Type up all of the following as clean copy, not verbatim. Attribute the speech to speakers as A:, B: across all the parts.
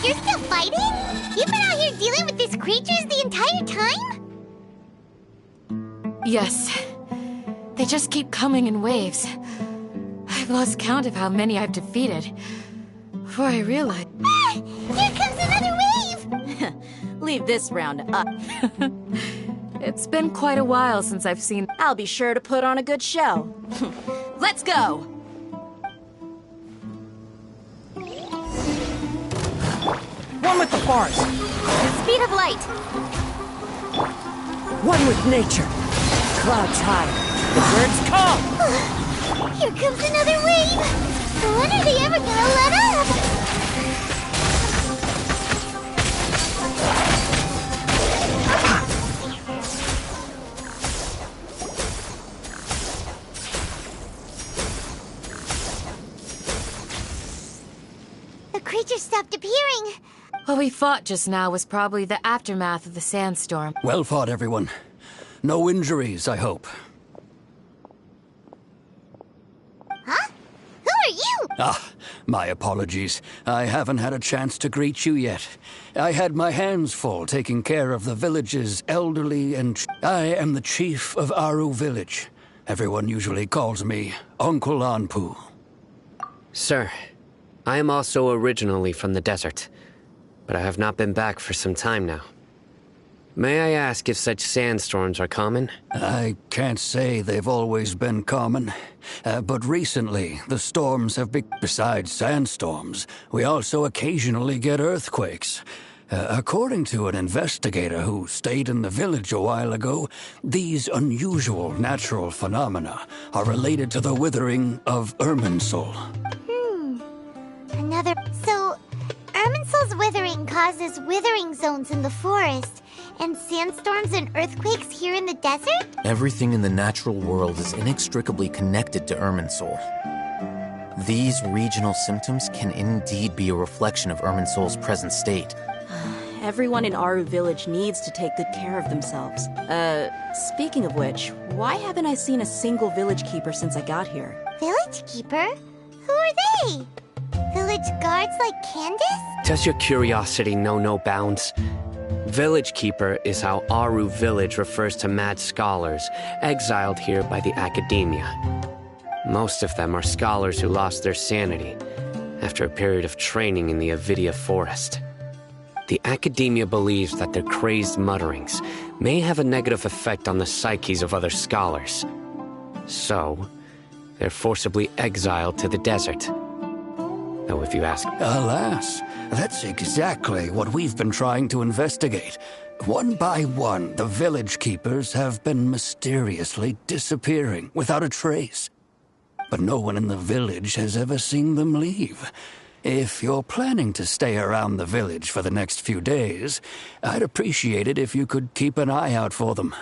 A: You're still fighting? You've been out here dealing with these creatures the entire time?
B: Yes. They just keep coming in waves. I've lost count of how many I've defeated. Before I realize...
A: Ah! Here comes another wave!
C: Leave this round up.
B: It's been quite a while since I've seen...
C: I'll be sure to put on a good show. Let's go!
D: One with the forest.
C: Speed of light.
D: One with nature. Clouds high. The birds call.
A: Here comes another wave! When are they ever gonna let up? The creature stopped appearing.
B: What we fought just now was probably the aftermath of the sandstorm.
E: Well fought, everyone. No injuries, I hope.
A: Huh? Who are you?
E: Ah, my apologies. I haven't had a chance to greet you yet. I had my hands full taking care of the village's elderly and... I am the chief of Aru Village. Everyone usually calls me Uncle Anpu.
F: Sir, I am also originally from the desert, but I have not been back for some time now. May I ask if such sandstorms are common?
E: I can't say they've always been common, but recently the storms have been... Besides sandstorms, we also occasionally get earthquakes. According to an investigator who stayed in the village a while ago, these unusual natural phenomena are related to the withering of Irminsul.
A: Another... So, Irminsul's withering causes withering zones in the forest, and sandstorms and earthquakes here in the desert?
G: Everything in the natural world is inextricably connected to Irminsul. These regional symptoms can indeed be a reflection of Irminsul's present state.
C: Everyone in Aru Village needs to take good care of themselves. Speaking of which, why haven't I seen a single village keeper since I got here?
A: Village keeper? Who are they? Village guards like Candace?
F: Does your curiosity know no bounds? Village Keeper is how Aru Village refers to mad scholars exiled here by the Academia. Most of them are scholars who lost their sanity after a period of training in the Avidia Forest. The Academia believes that their crazed mutterings may have a negative effect on the psyches of other scholars. So, they're forcibly exiled to the desert. Though if you ask...
E: Alas, that's exactly what we've been trying to investigate. One by one, the village keepers have been mysteriously disappearing without a trace. But no one in the village has ever seen them leave. If you're planning to stay around the village for the next few days, I'd appreciate it if you could keep an eye out for them.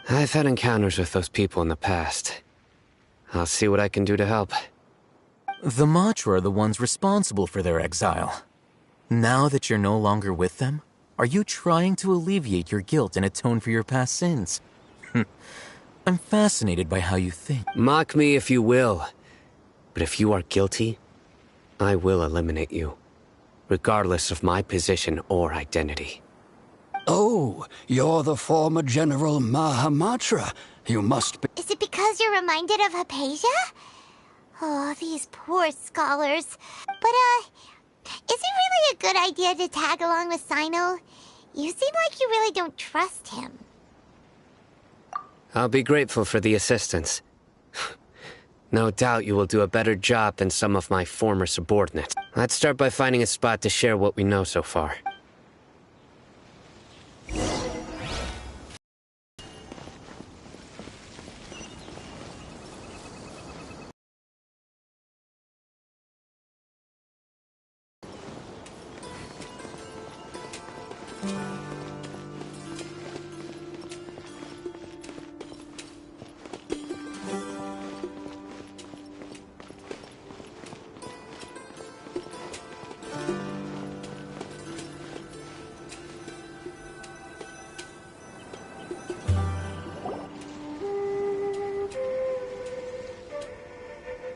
F: I've had encounters with those people in the past. I'll see what I can do to help.
G: The Matra are the ones responsible for their exile. Now that you're no longer with them, are you trying to alleviate your guilt and atone for your past sins? I'm fascinated by how you think.
F: Mock me if you will, but if you are guilty, I will eliminate you, regardless of my position or identity.
E: Oh, you're the former General Mahamatra. You must be...
A: Is it because you're reminded of Hypatia? Oh, these poor scholars. But, is it really a good idea to tag along with Cyno? You seem like you really don't trust him.
F: I'll be grateful for the assistance. No doubt you will do a better job than some of my former subordinates. Let's start by finding a spot to share what we know so far.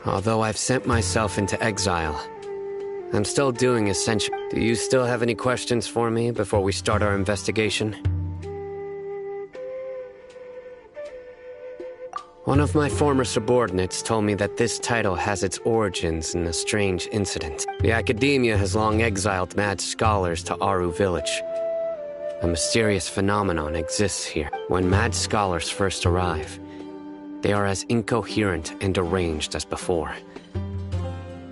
F: Although I've sent myself into exile, I'm still doing essential. Do you still have any questions for me before we start our investigation? One of my former subordinates told me that this title has its origins in a strange incident. The Academia has long exiled mad scholars to Aru Village. A mysterious phenomenon exists here. When mad scholars first arrive, they are as incoherent and deranged as before.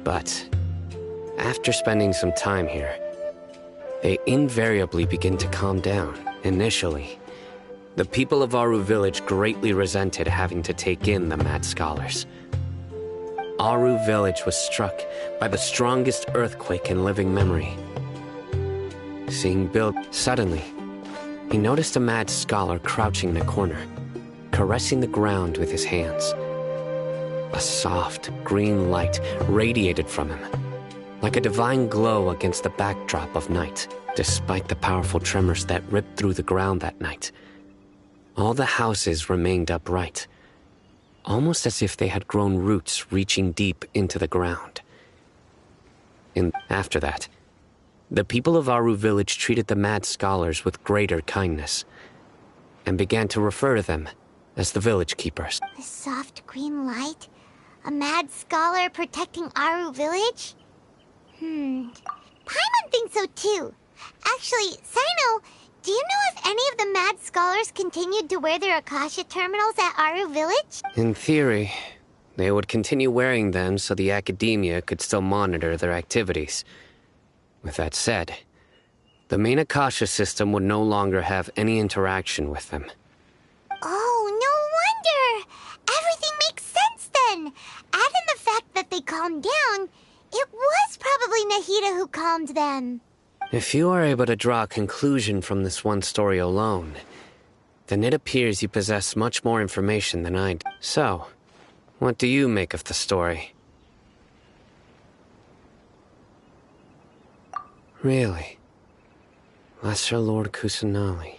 F: But after spending some time here, they invariably begin to calm down. Initially, the people of Aru Village greatly resented having to take in the mad scholars. Aru Village was struck by the strongest earthquake in living memory. Seeing Bill, suddenly, he noticed a mad scholar crouching in a corner, caressing the ground with his hands. A soft, green light radiated from him, like a divine glow against the backdrop of night. Despite the powerful tremors that ripped through the ground that night, all the houses remained upright, almost as if they had grown roots reaching deep into the ground. After that, the people of Aru Village treated the mad scholars with greater kindness, and began to refer to them as the Village Keepers.
A: The soft green light? A mad scholar protecting Aru Village? Paimon thinks so too. Actually, Sino, do you know if any of the mad scholars continued to wear their Akasha terminals at Aru Village?
F: In theory, they would continue wearing them so the Academia could still monitor their activities. With that said, the main Akasha system would no longer have any interaction with them.
A: Oh, no wonder! Everything makes sense then! Add in the fact that they calmed down, it was probably Nahida who calmed them.
F: If you are able to draw a conclusion from this one story alone, then it appears you possess much more information than I do. So, what do you make of the story? Really? Lesser Lord Kusanali.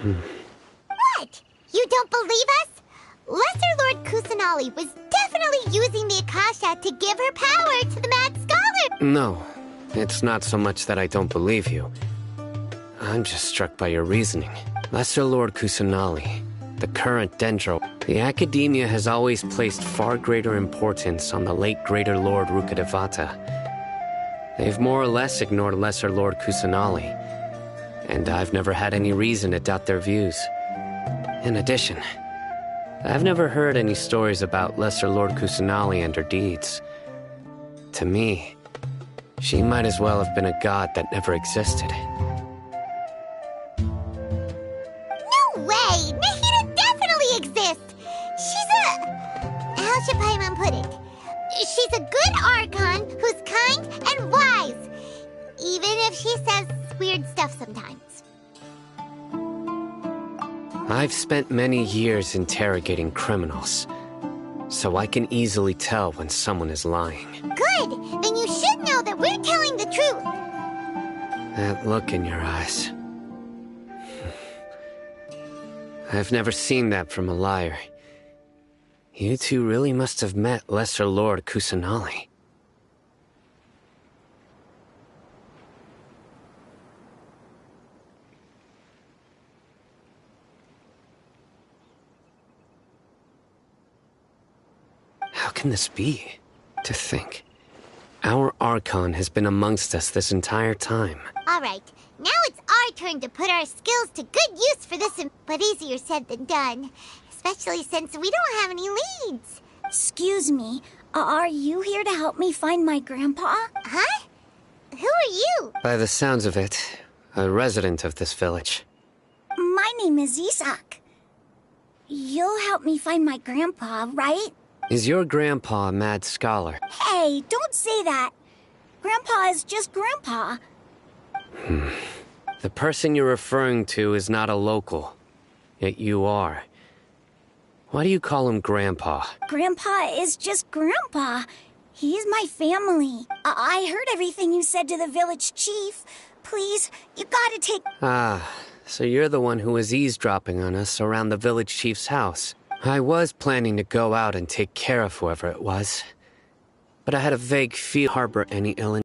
A: What? You don't believe us? Lesser Lord Kusanali was definitely using the Akasha to give her power to the mad scholar!
F: No, it's not so much that I don't believe you. I'm just struck by your reasoning. Lesser Lord Kusanali, the current Dendro, the Academia has always placed far greater importance on the late Greater Lord Rukkhadevata. They've more or less ignored Lesser Lord Kusanali, and I've never had any reason to doubt their views. In addition, I've never heard any stories about Lesser Lord Kusanali and her deeds. To me, she might as well have been a god that never existed.
A: No way! Nahida definitely exists! How should Paimon put it? She's a good Archon who's kind and wise, even if she says weird stuff sometimes.
F: I've spent many years interrogating criminals, so I can easily tell when someone is lying.
A: Good! Then you should know that we're telling the truth!
F: That look in your eyes. I've never seen that from a liar. You two really must have met Lesser Lord Kusanali. How can this be? To think, our Archon has been amongst us this entire time.
A: Alright, now it's our turn to put our skills to good use for this, but easier said than done. Especially since we don't have any leads.
H: Excuse me, are you here to help me find my grandpa?
A: Huh? Who are you?
F: By the sounds of it, a resident of this village.
H: My name is Isak. You'll help me find my grandpa, right?
F: Is your grandpa a mad scholar?
H: Hey, don't say that. Grandpa is just Grandpa.
F: The person you're referring to is not a local, yet you are. Why do you call him Grandpa?
H: Grandpa is just Grandpa. He's my family. I heard everything you said to the village chief. Please, you gotta take...
F: Ah, so you're the one who was eavesdropping on us around the village chief's house. I was planning to go out and take care of whoever it was, but I had a vague feel harbor any ill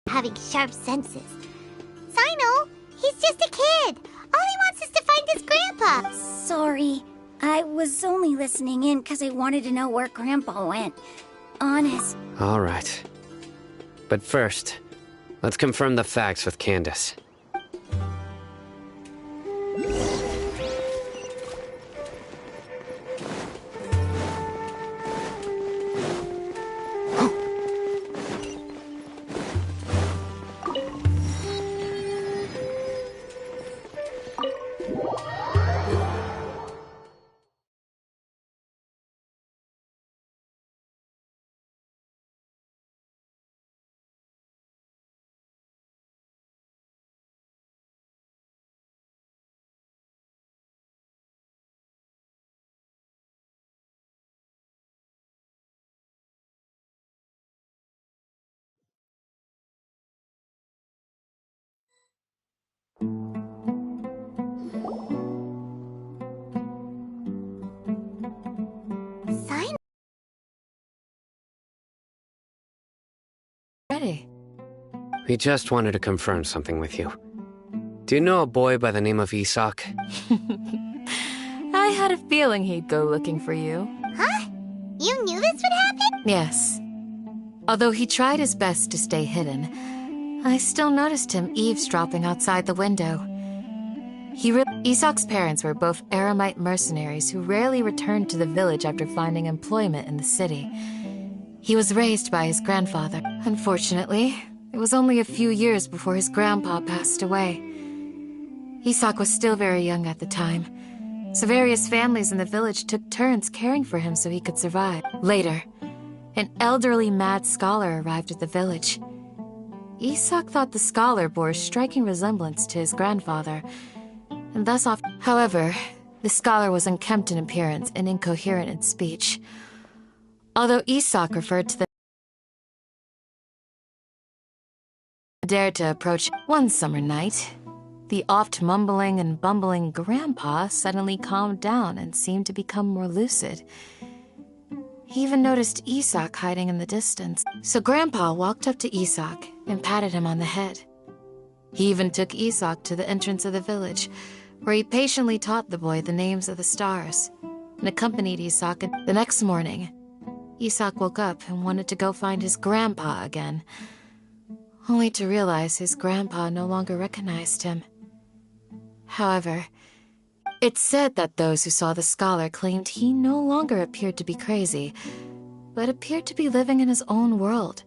A: Having sharp senses. Sino, he's just a kid. All he wants is to find his grandpa.
H: Sorry. I was only listening in because I wanted to know where Grandpa went. Honest.
F: All right. But first, let's confirm the facts with Candace.
A: Sino?
B: Ready.
F: We just wanted to confirm something with you. Do you know a boy by the name of Isak?
B: I had a feeling he'd go looking for you.
A: Huh? You knew this would happen?
B: Yes. Although he tried his best to stay hidden, I still noticed him eavesdropping outside the window. Isak's parents were both Aramite mercenaries who rarely returned to the village after finding employment in the city. He was raised by his grandfather. Unfortunately, it was only a few years before his grandpa passed away. Isak was still very young at the time, so various families in the village took turns caring for him so he could survive. Later, an elderly mad scholar arrived at the village. Isak thought the scholar bore a striking resemblance to his grandfather, and thus However, the scholar was unkempt in appearance and incoherent in speech. Although Isak referred to the dared to approach one summer night, the oft mumbling and bumbling grandpa suddenly calmed down and seemed to become more lucid. He even noticed Isak hiding in the distance, so Grandpa walked up to Isak and patted him on the head. He even took Isak to the entrance of the village, where he patiently taught the boy the names of the stars, and accompanied Isak. The next morning, Isak woke up and wanted to go find his grandpa again, only to realize his grandpa no longer recognized him. However, it's said that those who saw the scholar claimed he no longer appeared to be crazy, but appeared to be living in his own world,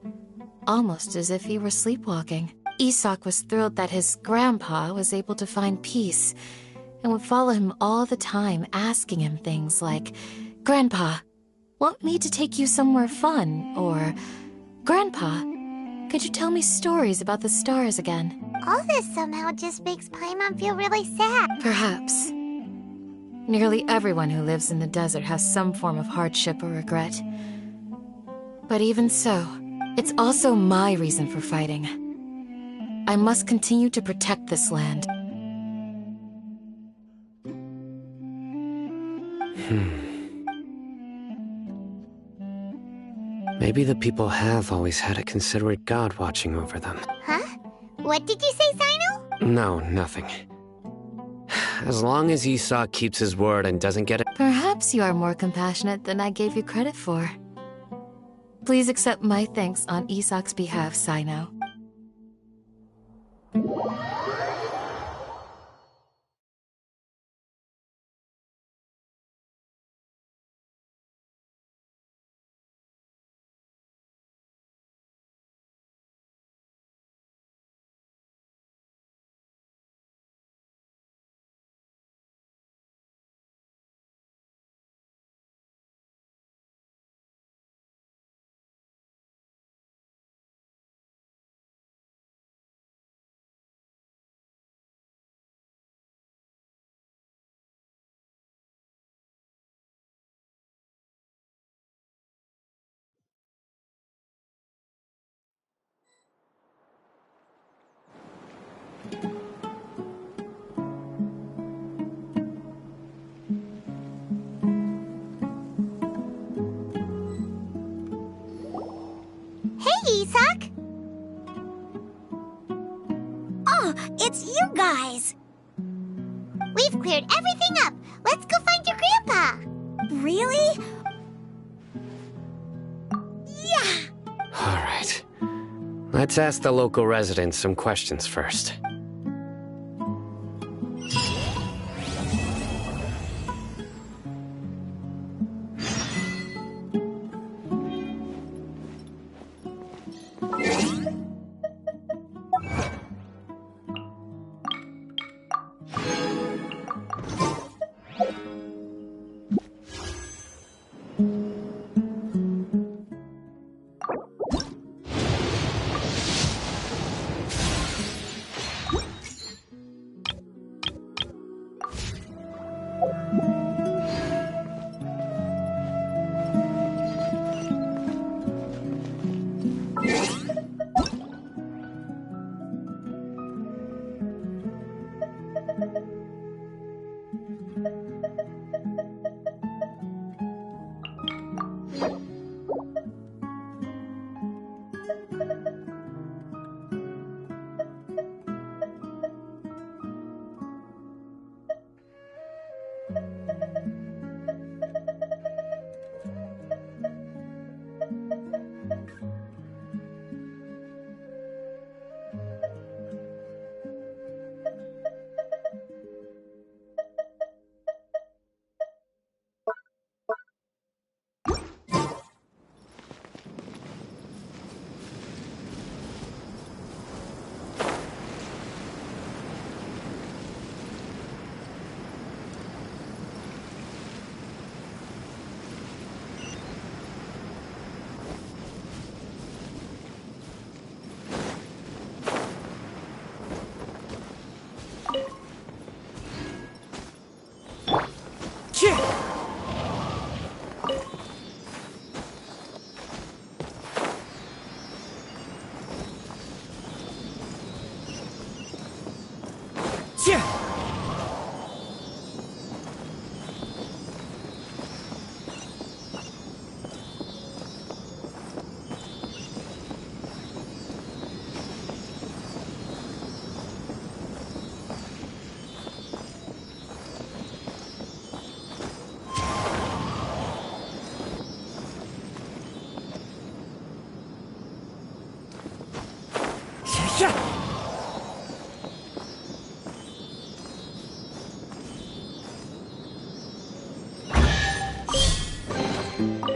B: almost as if he were sleepwalking. Isak was thrilled that his grandpa was able to find peace, and would follow him all the time, asking him things like, "Grandpa, want me to take you somewhere fun?" Or, "Grandpa, could you tell me stories about the stars again?"
A: All this somehow just makes Paimon feel really sad.
B: Perhaps. Nearly everyone who lives in the desert has some form of hardship or regret. But even so, it's also my reason for fighting. I must continue to protect this land.
F: Maybe the people have always had a considerate god watching over them.
A: Huh? What did you say, Sino?
F: No, nothing. As long as Isak keeps his word and doesn't get it.
B: Perhaps you are more compassionate than I gave you credit for. Please accept my thanks on Isak's behalf, Sino.
H: supplies.
A: We've cleared everything up. Let's go find your grandpa.
H: Really? Yeah!
F: All right. Let's ask the local residents some questions first.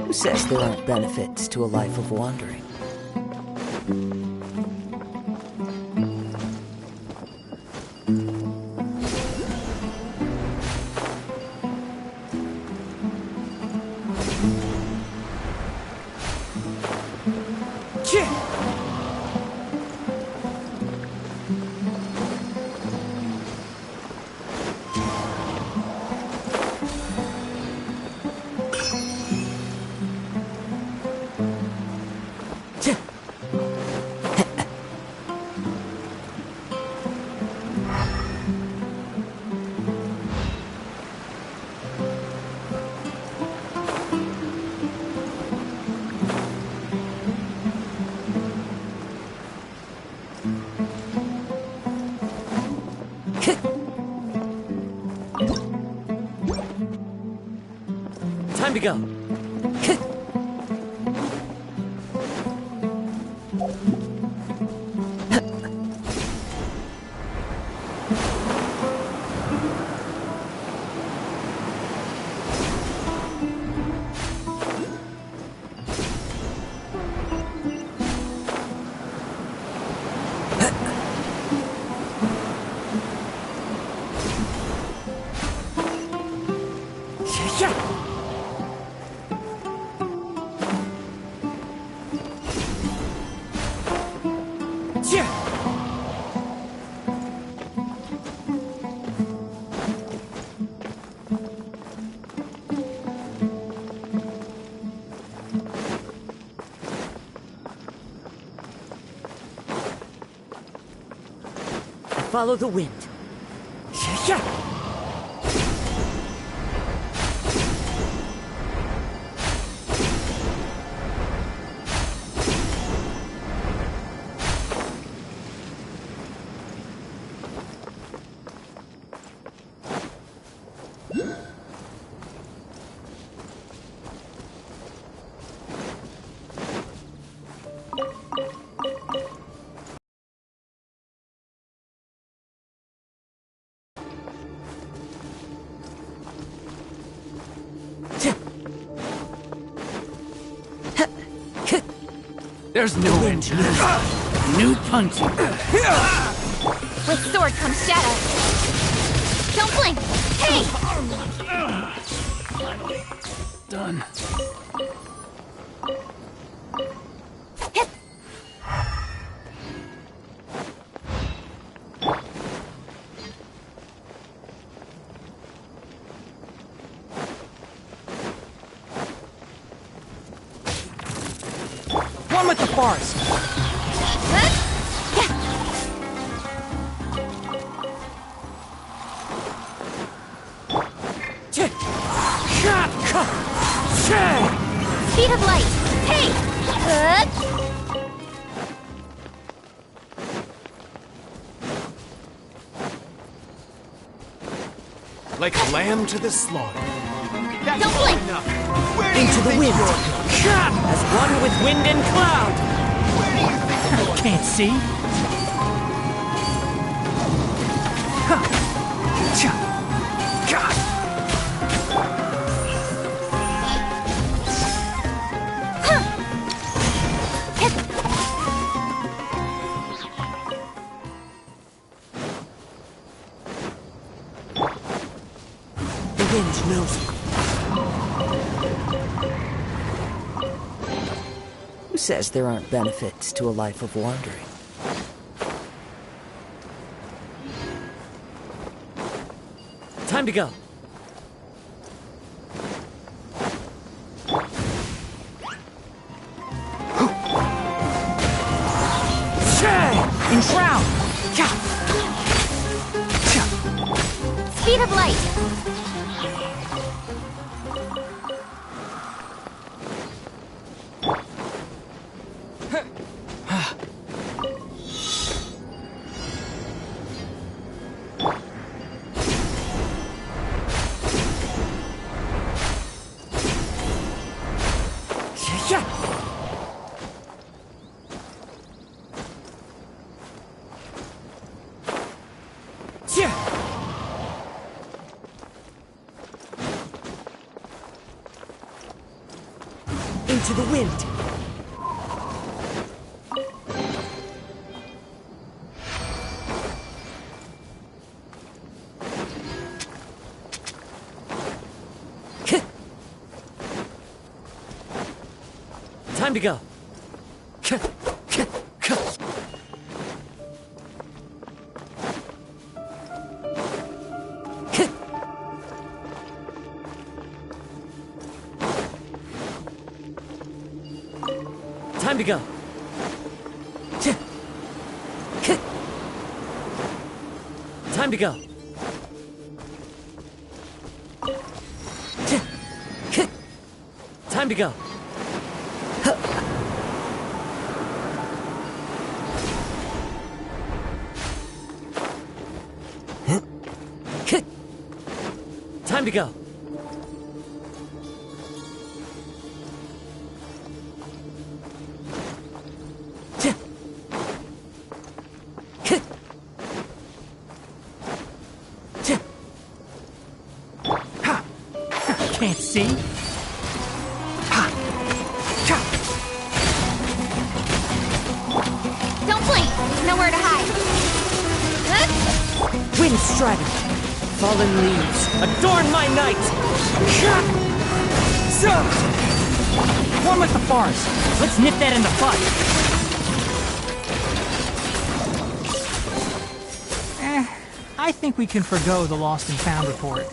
D: Who says there aren't benefits to a life of wandering?
G: Time to go.
D: Follow the wind.
E: There's no end to this. New punching.
B: With sword comes shadow. Don't blink! Hey!
E: Done.
I: One with the forest.
B: Speed of light! Hey!
I: Like a lamb to the slaughter.
B: Don't blink!
D: Into the wind.
I: As one with wind and cloud. Can't see.
D: The wind knows. Who says there aren't benefits to a life of wandering?
I: Time to go. Enshroud!
B: Speed of light!
D: Into the wind.
I: Time to go. Time to go. Time to go. Time to go. Time to go. Can't see.
B: Don't blink! There's nowhere to hide.
I: Wind strident. Fallen leaves. Adorn my night. One with the forest. Let's nip that in the bud. I think we can forgo the lost and found report.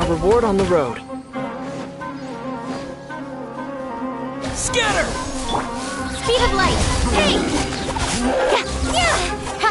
J: Our reward on the road.
I: Scatter!
A: Speed of light! Hey! Yeah! Ha!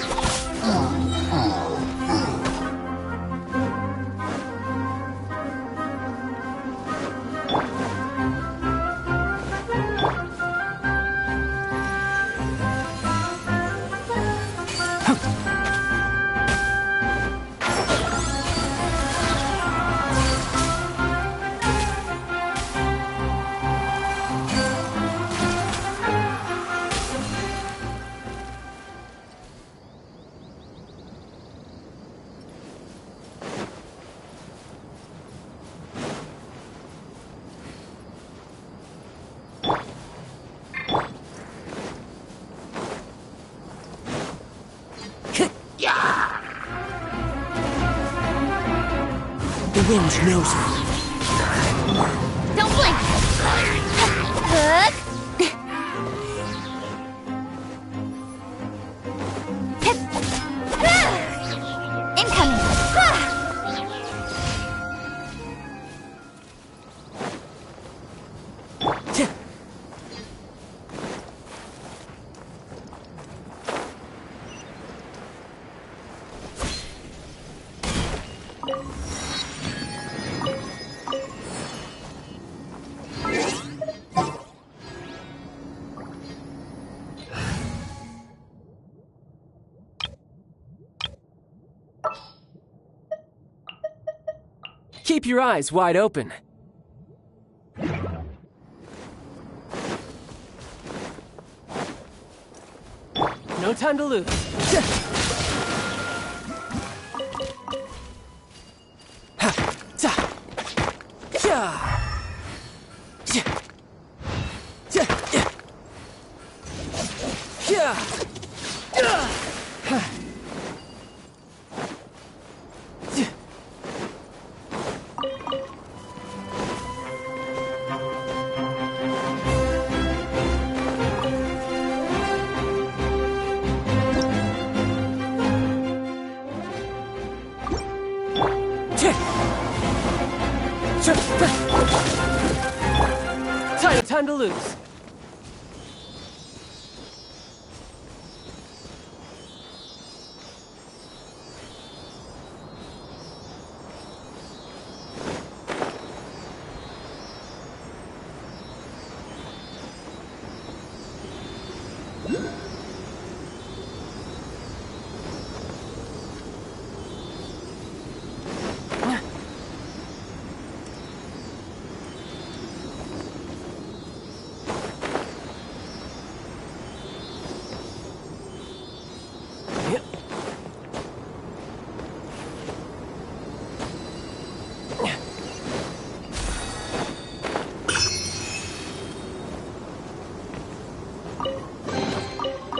J: The wind knows me.
A: Don't blink! Hook! Incoming!
J: Keep your eyes wide open. No time to lose. Time to lose.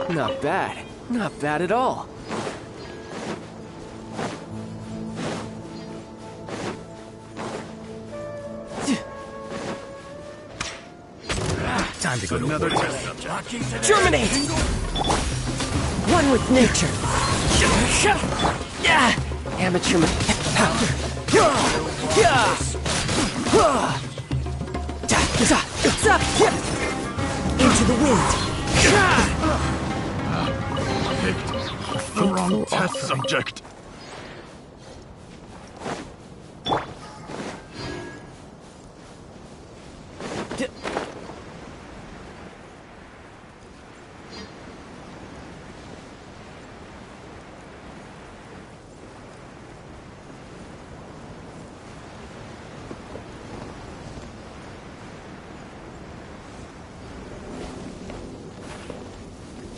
J: Not bad. Not bad at all.
I: Time to go to another test subject.
J: Germinate! One with nature. Amateur. Into the wind.
I: The wrong test subject.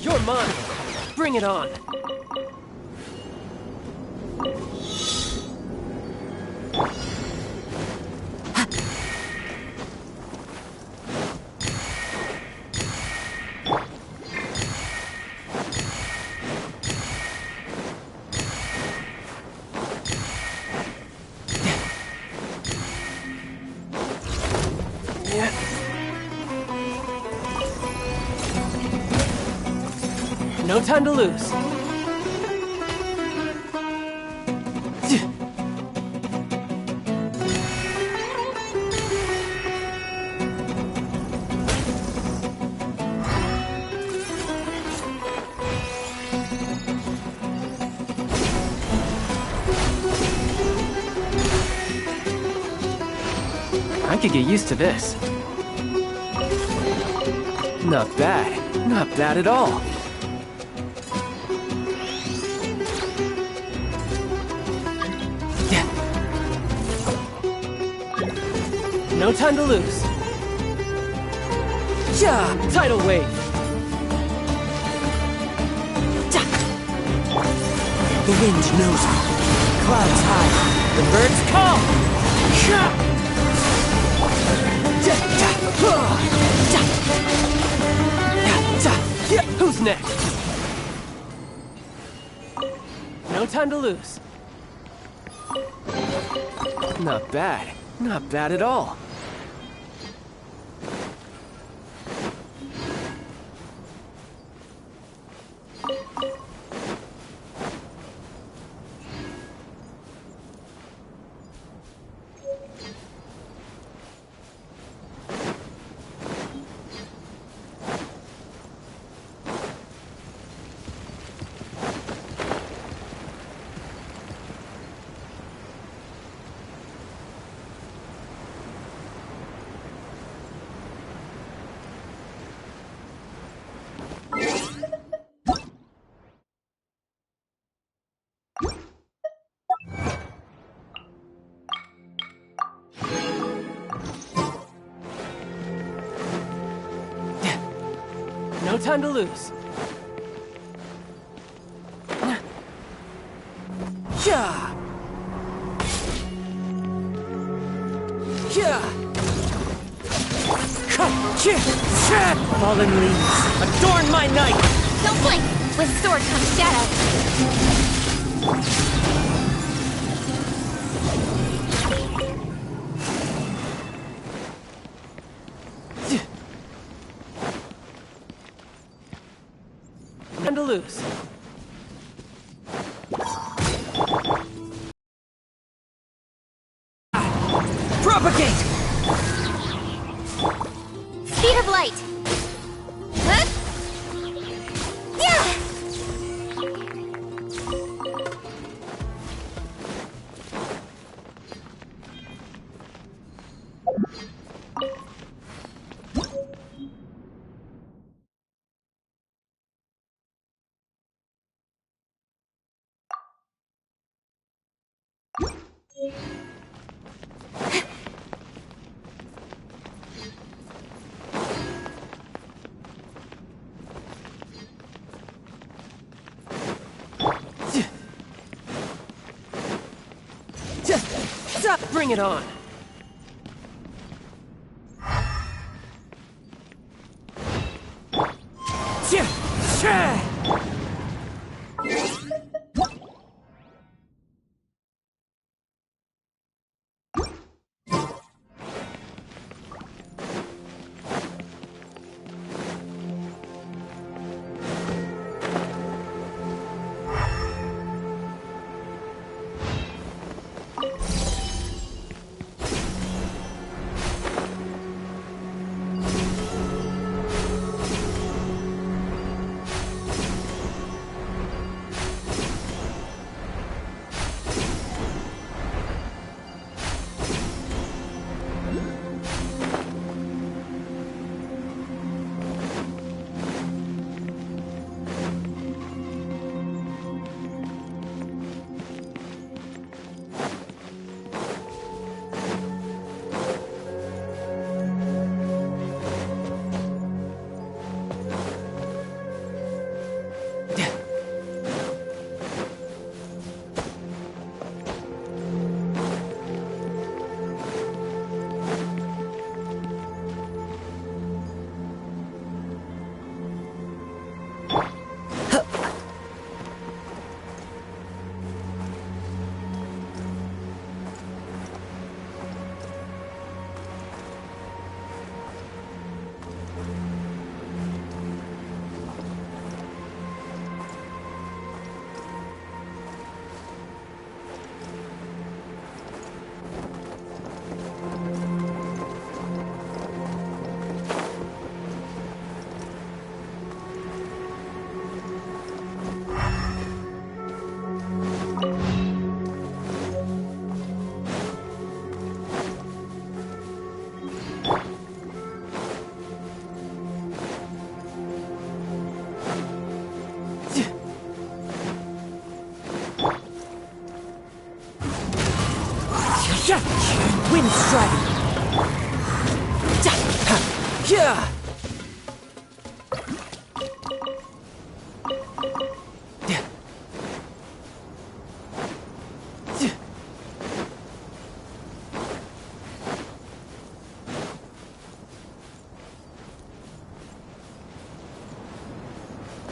J: You're mine. Bring it on. No time to lose. could get used to this. Not bad. Not bad at all. No time to lose. Ja! Tidal wave. Ja!
I: The wind knows me. Clouds high. The birds call. Ja! Ja! Ja! Ja! Ja! Ja! Ja!
J: Who's next? No time to lose. Not bad. Not bad at all. No time to lose.
I: Ja! Ja! Fallen leaves, adorn my night!
A: Don't blink! With sword comes shadow.
J: Time to lose.
I: Propagate!
A: Speed of light. Huh? Yeah!
J: Bring it on.
I: Yeah!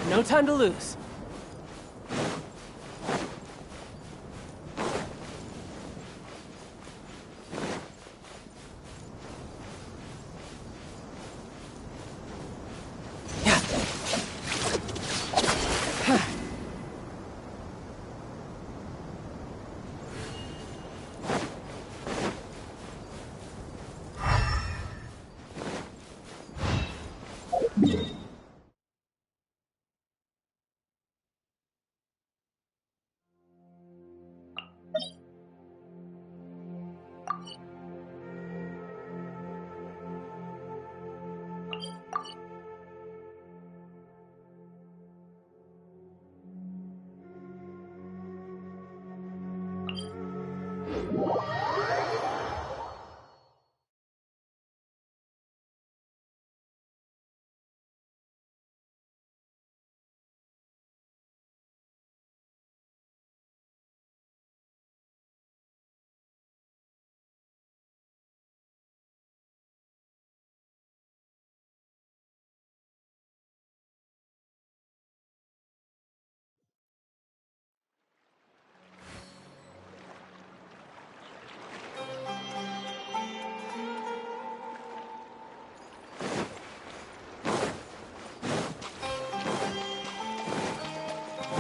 J: No time to lose.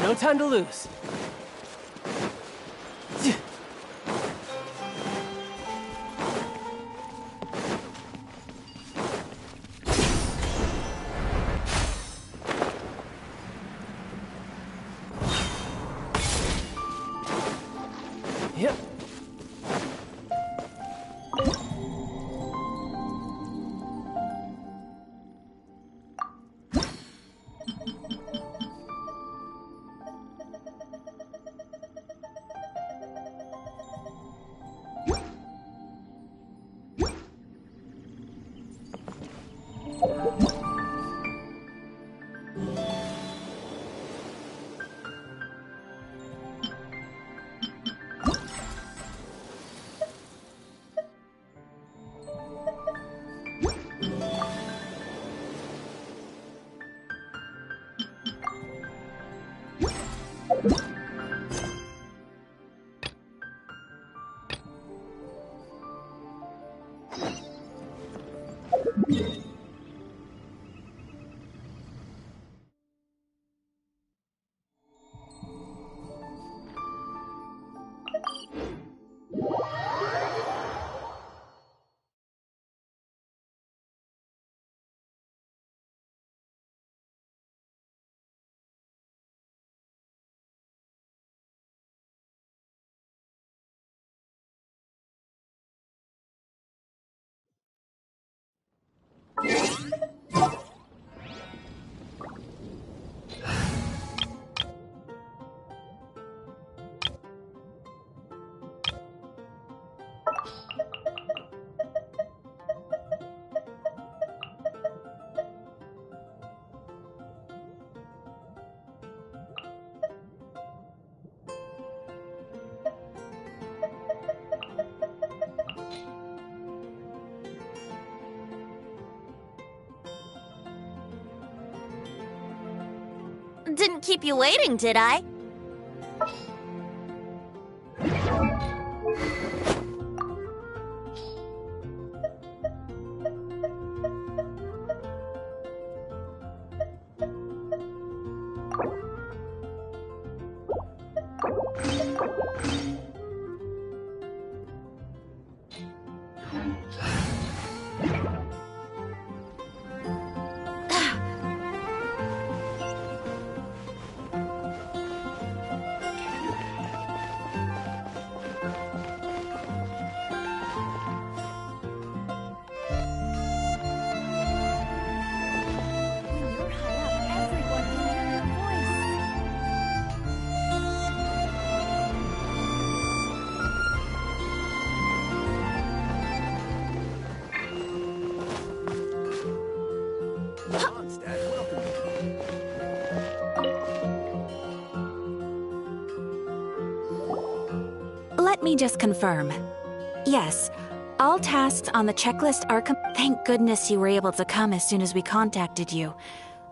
J: No time to lose. Yep.
A: Didn't keep you waiting, did I?
K: me just confirm. Yes, all tasks on the checklist are Thank goodness you were able to come as soon as we contacted you.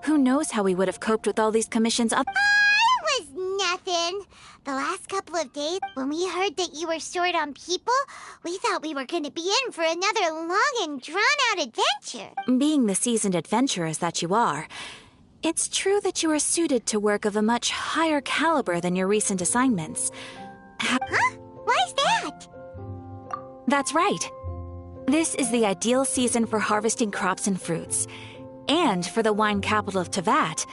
K: Who knows how we would have coped with all these commissions up-
A: It was nothing. The last couple of days, when we heard that you were short on people, we thought we were going to be in for another long and drawn-out adventure.
K: Being the seasoned adventurers that you are, it's true that you are suited to work of a much higher caliber than your recent assignments.
A: Huh? Why's that?
K: That's right. This is the ideal season for harvesting crops and fruits. And for the wine capital of Teyvat,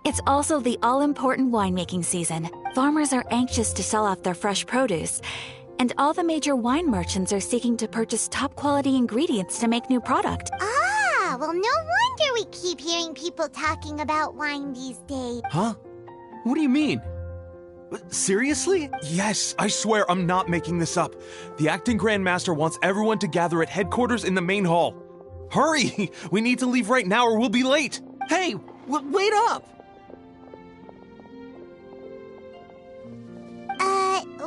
K: it's also the all-important winemaking season. Farmers are anxious to sell off their fresh produce, and all the major wine merchants are seeking to purchase top-quality ingredients to make new product.
A: Ah, well, no wonder we keep hearing people talking about wine these days.
L: Huh? What do you mean? Seriously?
M: Yes, I swear I'm not making this up. The acting Grandmaster wants everyone to gather at headquarters in the main hall. Hurry! We need to leave right now or we'll be late!
L: Hey, wait up!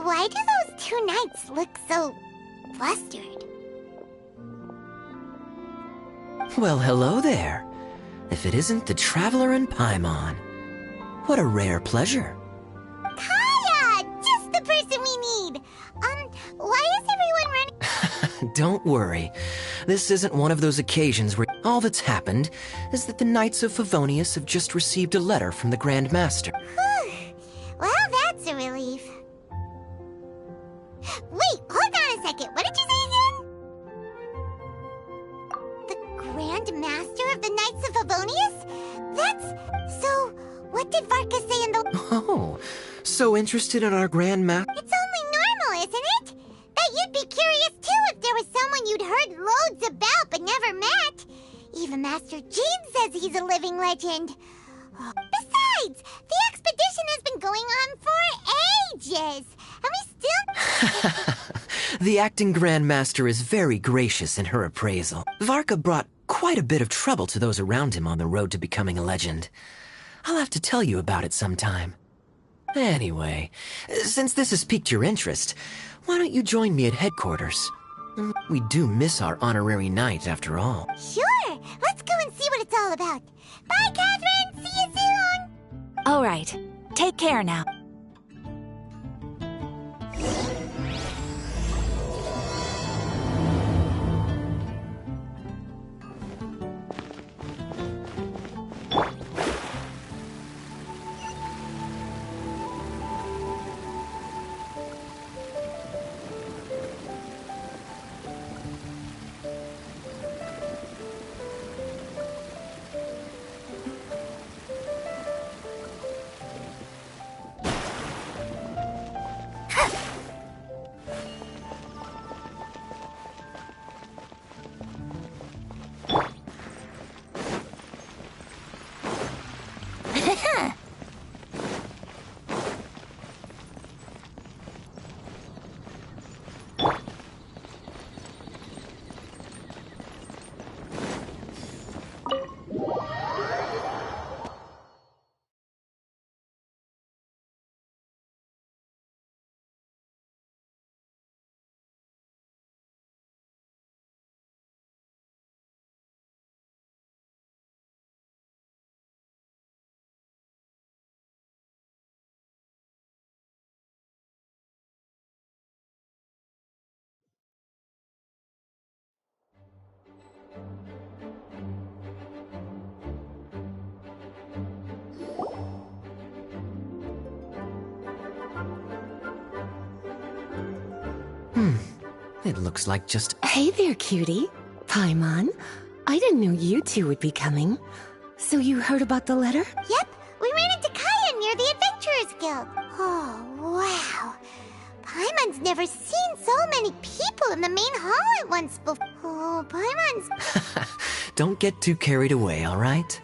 A: Why do those two knights look so flustered?
D: Well, hello there. If it isn't the Traveler and Paimon. What a rare pleasure.
A: Kaya! Just the person we need! Why is everyone running?
D: Don't worry. This isn't one of those occasions where all that's happened is that the Knights of Favonius have just received a letter from the Grand Master.
A: Well, that's a relief. Wait, hold on a second. What did you say again? The Grand Master of the Knights of Favonius? That's... So, what did Varka say in the...
D: Oh, so interested in our Grand Master?
A: It's only normal, isn't it? That you'd be curious too if there was someone you'd heard loads about but never met. Even Master Jean says he's a living legend. Besides, the expedition has been going on for ages, and we still...
D: The acting Grand Master is very gracious in her appraisal. Varka brought quite a bit of trouble to those around him on the road to becoming a legend. I'll have to tell you about it sometime. Anyway, since this has piqued your interest, why don't you join me at headquarters? We do miss our honorary knight, after all.
A: Sure, let's go and see what it's all about. Bye, Catherine! See you soon!
K: All right. Take care now.
D: It looks like just...
N: Hey there, cutie. Paimon. I didn't know you two would be coming. So you heard about the letter?
A: Yep, we ran into Kaya near the Adventurers Guild. Oh, wow. Paimon's never seen so many people in the main hall at once before. Oh, Paimon's...
D: Don't get too carried away, all right?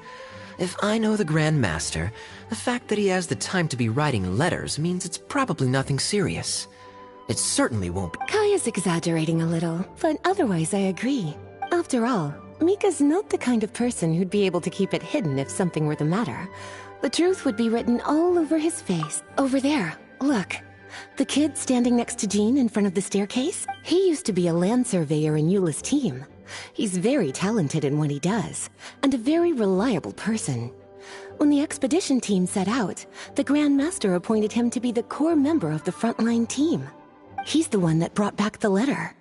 D: If I know the Grand Master, the fact that he has the time to be writing letters means it's probably nothing serious. It certainly won't be.
N: Kaya's exaggerating a little, but otherwise I agree. After all, Mika's not the kind of person who'd be able to keep it hidden if something were the matter. The truth would be written all over his face. Over there, look. The kid standing next to Jean in front of the staircase? He used to be a land surveyor in Eula's team. He's very talented in what he does, and a very reliable person. When the expedition team set out, the Grand Master appointed him to be the core member of the frontline team. He's the one that brought back the letter.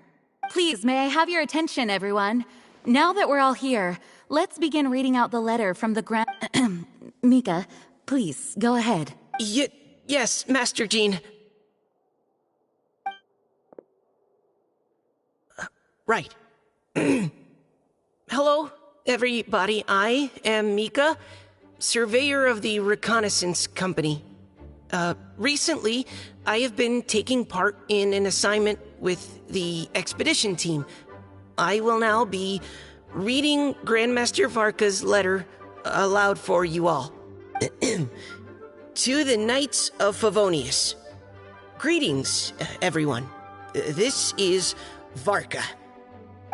K: Please, may I have your attention, everyone? Now that we're all here, let's begin reading out the letter from the Grand... Mika, please, go ahead.
D: Yes, Master Jean. Right. Hello, everybody. I am Mika, surveyor of the Reconnaissance Company. Recently, I have been taking part in an assignment with the expedition team. I will now be reading Grandmaster Varka's letter aloud for you all. To the Knights of Favonius. Greetings, everyone. This is Varka.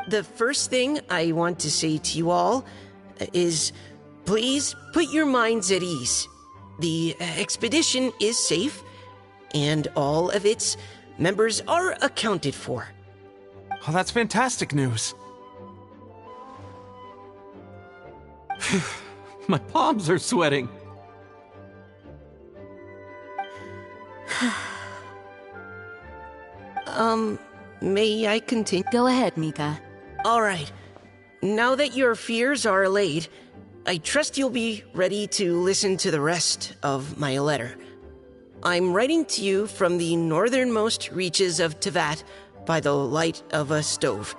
D: The first thing I want to say to you all is, please put your minds at ease. The expedition is safe, and all of its members are accounted for.
M: Oh, that's fantastic news. My palms are sweating.
D: May I continue?
K: Go ahead, Mika.
D: All right. Now that your fears are allayed, I trust you'll be ready to listen to the rest of my letter. I'm writing to you from the northernmost reaches of Teyvat by the light of a stove.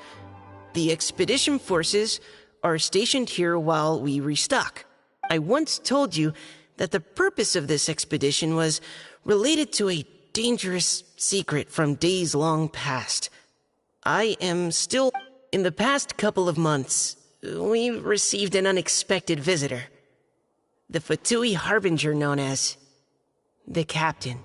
D: The expedition forces are stationed here while we restock. I once told you that the purpose of this expedition was related to a dangerous secret from days long past. I am still... In the past couple of months, we received an unexpected visitor. The Fatui Harbinger known as... the Captain.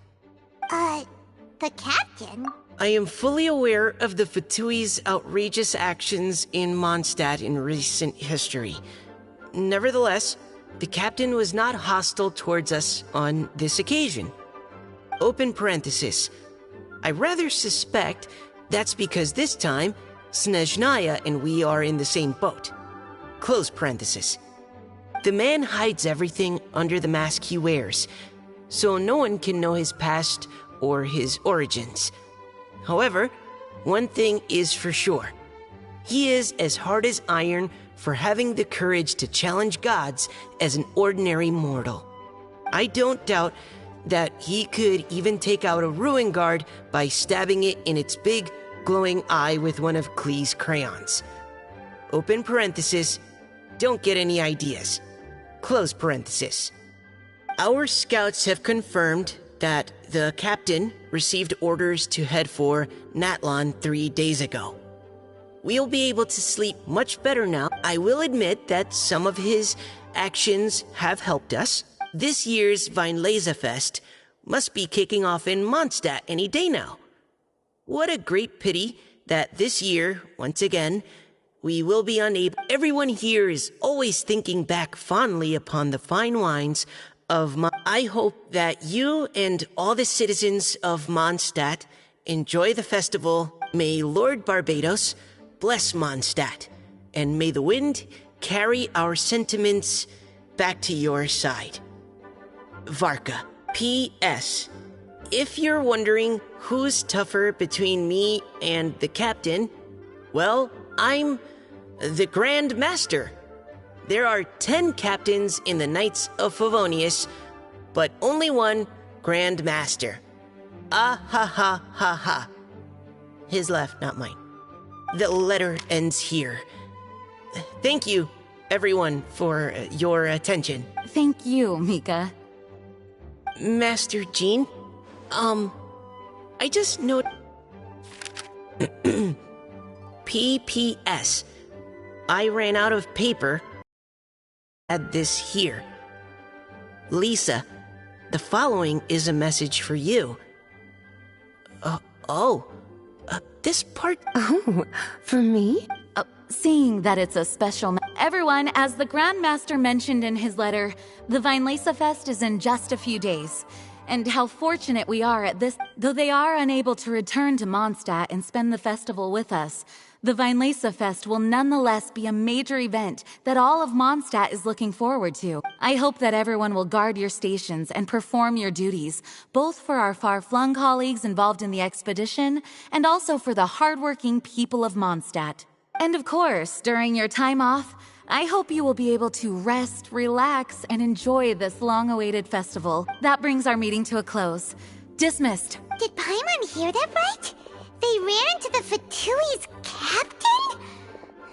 A: The Captain?
D: I am fully aware of the Fatui's outrageous actions in Mondstadt in recent history. Nevertheless, the Captain was not hostile towards us on this occasion. Open parenthesis. I rather suspect that's because this time, Snezhnaya and we are in the same boat. Close parenthesis. The man hides everything under the mask he wears, so no one can know his past or his origins. However, one thing is for sure. He is as hard as iron for having the courage to challenge gods as an ordinary mortal. I don't doubt that he could even take out a ruin guard by stabbing it in its big, glowing eye with one of Klee's crayons. Open parenthesis, don't get any ideas. Close parenthesis. Our scouts have confirmed that the Captain received orders to head for Natlan 3 days ago. We'll be able to sleep much better now. I will admit that some of his actions have helped us. This year's Weinlesefest must be kicking off in Mondstadt any day now. What a great pity that this year, once again, we will be unable. Everyone here is always thinking back fondly upon the fine wines of I hope that you and all the citizens of Mondstadt enjoy the festival. May Lord Barbados bless Mondstadt, and may the wind carry our sentiments back to your side. Varka. P.S. If you're wondering who's tougher between me and the Captain, well, I'm the Grand Master. There are 10 captains in the Knights of Favonius, but only one Grand Master. Ah ha ha ha ha. His left, not mine. The letter ends here. Thank you, everyone, for your attention.
K: Thank you, Mika.
D: Master Jean, I just note... P.P.S. I ran out of paper. Add this here. Lisa, the following is a message for you. This part...
N: Oh, for me?
K: Seeing that it's a special... Everyone, as the Grand Master mentioned in his letter, the Weinlesefest is in just a few days. and how fortunate we are at this. Though they are unable to return to Mondstadt and spend the festival with us, the Weinlese Fest will nonetheless be a major event that all of Mondstadt is looking forward to. I hope that everyone will guard your stations and perform your duties, both for our far-flung colleagues involved in the expedition and also for the hardworking people of Mondstadt. And of course, during your time off, I hope you will be able to rest, relax, and enjoy this long-awaited festival. That brings our meeting to a close. Dismissed.
A: Did Paimon hear that right? They ran into the Fatui's captain?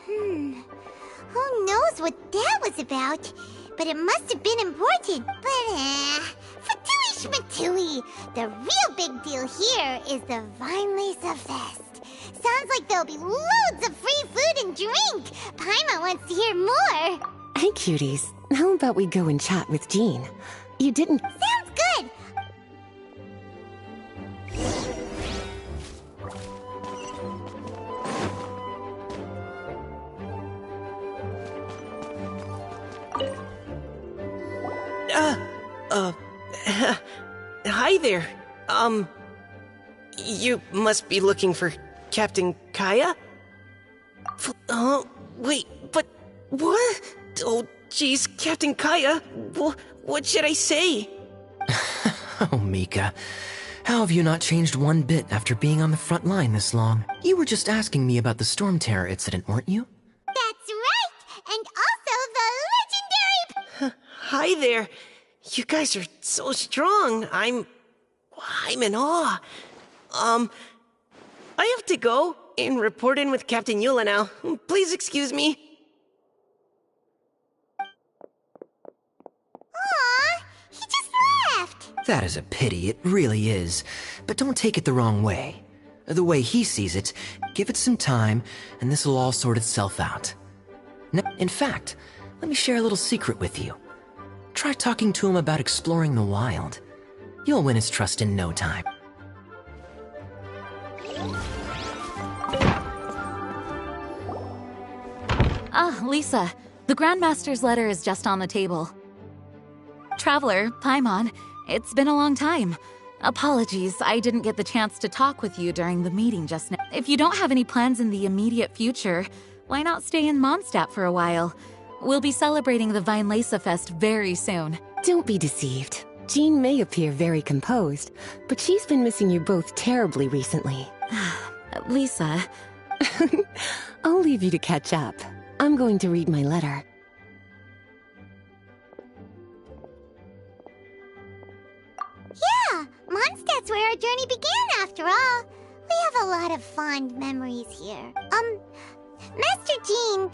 A: Who knows what that was about? But it must have been important. But, Fatui Schmatui! The real big deal here is the Weinlese Fest. Sounds like there'll be loads of free food and drink. Paimon wants to hear more.
N: Hey, cuties. How about we go and chat with Jean? You didn't...
A: Sounds good!
I: Hi there. You must be looking for Captain Kaya? Wait, but what? Oh, geez, Captain Kaya. What should I say?
D: Oh, Mika. How have you not changed one bit after being on the front line this long? You were just asking me about the Storm Terror incident, weren't you?
A: That's right! And also the legendary...
I: Hi there. You guys are so strong. I'm in awe. I have to go and report in with Captain Eula now. Please excuse me.
A: Aw, he just left!
D: That is a pity, it really is. But don't take it the wrong way. The way he sees it, give it some time, and this will all sort itself out. Now, in fact, let me share a little secret with you. Try talking to him about exploring the wild. You'll win his trust in no time.
K: Ah, Lisa. The Grandmaster's letter is just on the table. Traveler, Paimon, it's been a long time. Apologies, I didn't get the chance to talk with you during the meeting just now. If you don't have any plans in the immediate future, why not stay in Mondstadt for a while? We'll be celebrating the Weinlese Fest very soon.
N: Don't be deceived. Jean may appear very composed, but she's been missing you both terribly recently.
K: Lisa...
N: I'll leave you to catch up. I'm going to read my letter.
A: Yeah, Mondstadt's where our journey began after all. We have a lot of fond memories here. Master Jean,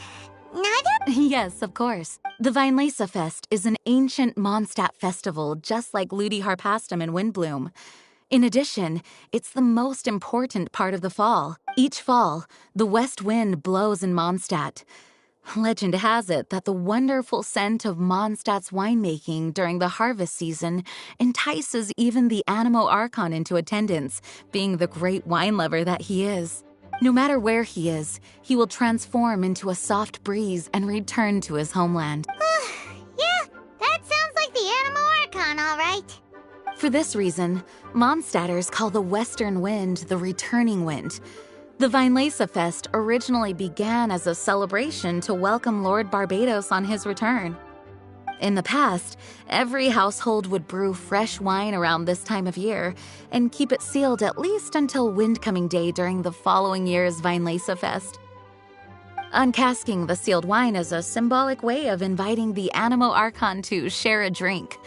A: neither...
K: Yes, of course. The Weinlese Fest is an ancient Mondstadt festival just like Ludi Harpastum and Windbloom. In addition, it's the most important part of the fall. Each fall, the west wind blows in Mondstadt. Legend has it that the wonderful scent of Mondstadt's winemaking during the harvest season entices even the Anemo Archon into attendance, being the great wine lover that he is. No matter where he is, he will transform into a soft breeze and return to his homeland.
A: Yeah, that sounds like the Anemo Archon, all right.
K: For this reason, Mondstadters call the western wind the returning wind. The Weinlese Fest originally began as a celebration to welcome Lord Barbados on his return. In the past, every household would brew fresh wine around this time of year and keep it sealed at least until Windcoming Day during the following year's Weinlese Fest. Uncasking the sealed wine is a symbolic way of inviting the Anemo Archon to share a drink.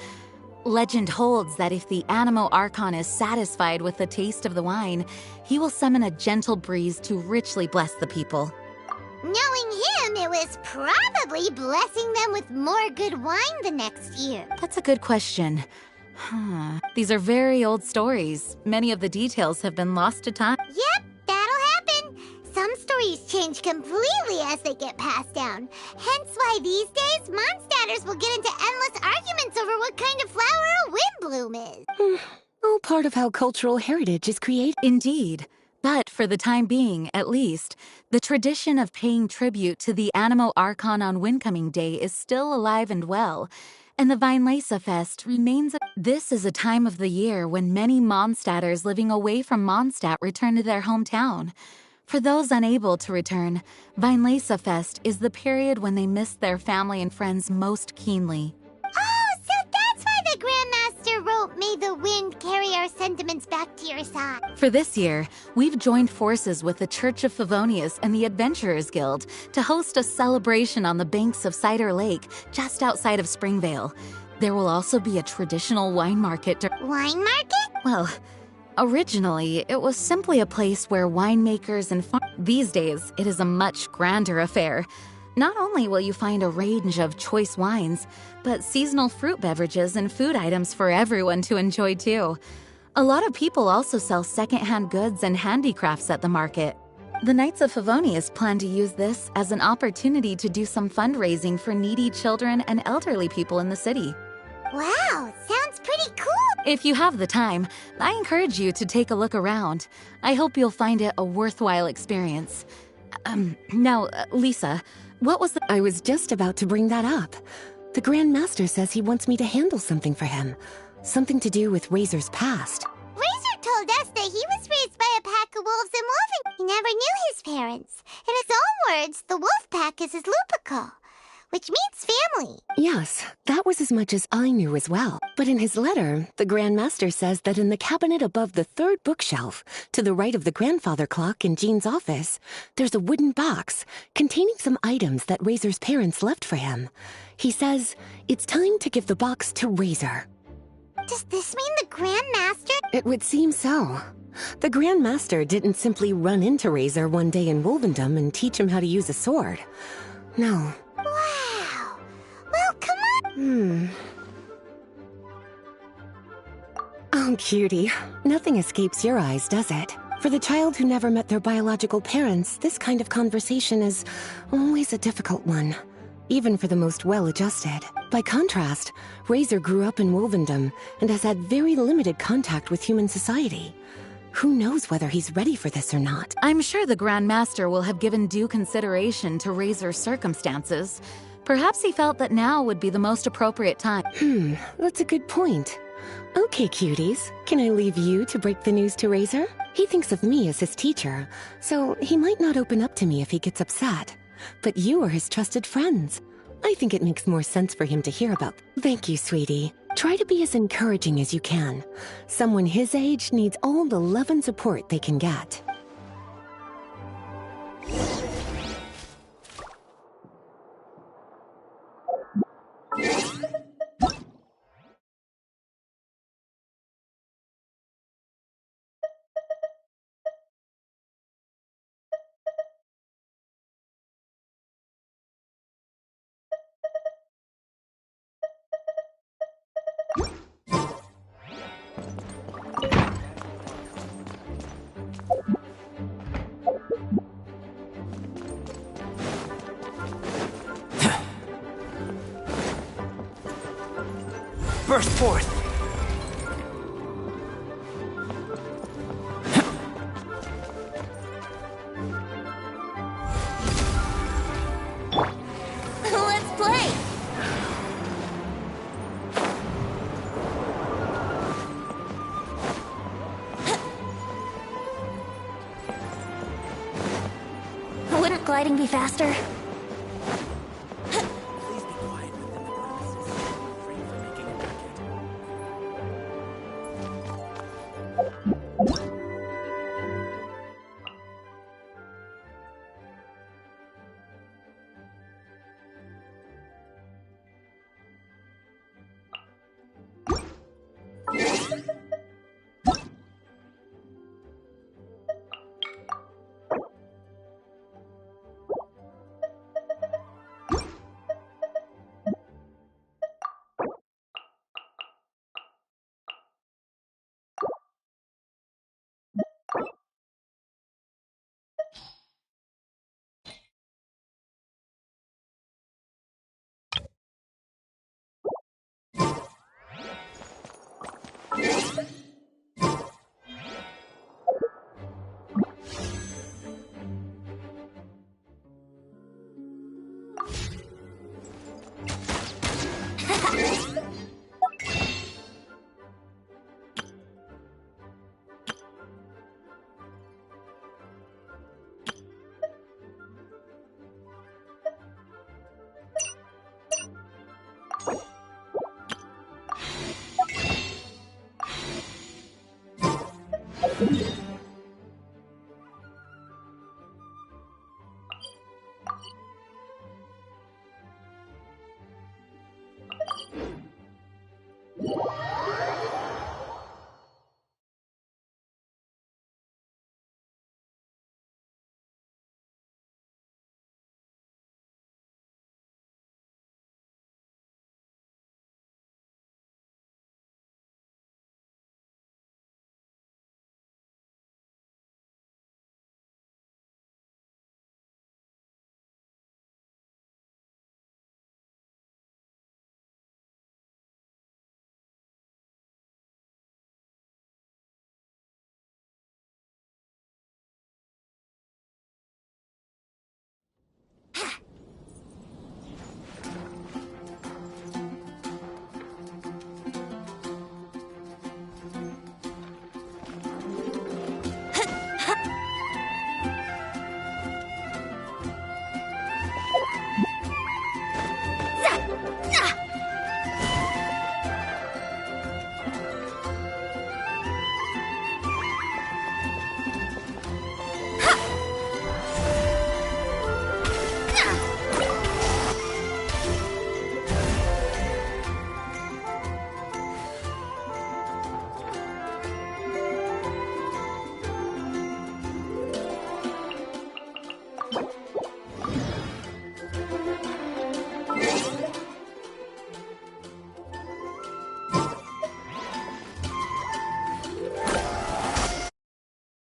K: Legend holds that if the Anemo Archon is satisfied with the taste of the wine, he will summon a gentle breeze to richly bless the people.
A: Knowing him, it was probably blessing them with more good wine the next year.
K: That's a good question. These are very old stories. Many of the details have been lost to time.
A: Yep, that'll happen. Some stories change completely as they get passed down. Hence why these days, Mondstadters will get into endless arguments over what kind of flower a windbloom is.
N: All part of how cultural heritage is created.
K: Indeed. But for the time being, at least, the tradition of paying tribute to the Anemo Archon on Windcoming Day is still alive and well, and the Weinlese Fest remains This is a time of the year when many Mondstadters living away from Mondstadt return to their hometown. For those unable to return, Weinlese Fest is the period when they miss their family and friends most keenly.
A: Oh, so that's why the Grandmaster wrote, "May the wind carry our sentiments back to your side."
K: For this year, we've joined forces with the Church of Favonius and the Adventurers Guild to host a celebration on the banks of Cider Lake, just outside of Springvale. There will also be a traditional wine market.
A: Wine market?
K: Well, originally, it was simply a place where winemakers and These days, it is a much grander affair. Not only will you find a range of choice wines, but seasonal fruit beverages and food items for everyone to enjoy too. A lot of people also sell secondhand goods and handicrafts at the market. The Knights of Favonius plan to use this as an opportunity to do some fundraising for needy children and elderly people in the city.
A: Wow, sounds pretty cool.
K: If you have the time, I encourage you to take a look around. I hope you'll find it a worthwhile experience. Now, Lisa, what was the...
N: I was just about to bring that up. The Grand Master says he wants me to handle something for him. Something to do with Razor's past.
A: Razor told us that he was raised by a pack of wolves in Wolven. He never knew his parents. In his own words, the wolf pack is his lupical, which means family.
N: Yes, that was as much as I knew as well. But in his letter, the Grand Master says that in the cabinet above the third bookshelf, to the right of the grandfather clock in Jean's office, there's a wooden box containing some items that Razor's parents left for him. He says it's time to give the box to Razor.
A: Does this mean the Grand Master?
N: It would seem so. The Grand Master didn't simply run into Razor one day in Wolvendom and teach him how to use a sword. No.
A: Wow. Well, come on.
N: Oh, cutie. Nothing escapes your eyes, does it? For the child who never met their biological parents, this kind of conversation is always a difficult one, even for the most well-adjusted. By contrast, Razor grew up in Wolvendom and has had very limited contact with human society. Who knows whether he's ready for this or not?
K: I'm sure the Grand Master will have given due consideration to Razor's circumstances. Perhaps he felt that now would be the most appropriate time.
N: That's a good point. Okay, cuties. Can I leave you to break the news to Razor? He thinks of me as his teacher, so he might not open up to me if he gets upset. But you are his trusted friends. I think it makes more sense for him to hear about. Thank you, sweetie. Try to be as encouraging as you can. Someone his age needs all the love and support they can get.
I: Burst forth!
A: Let's play!
H: Wouldn't gliding be faster?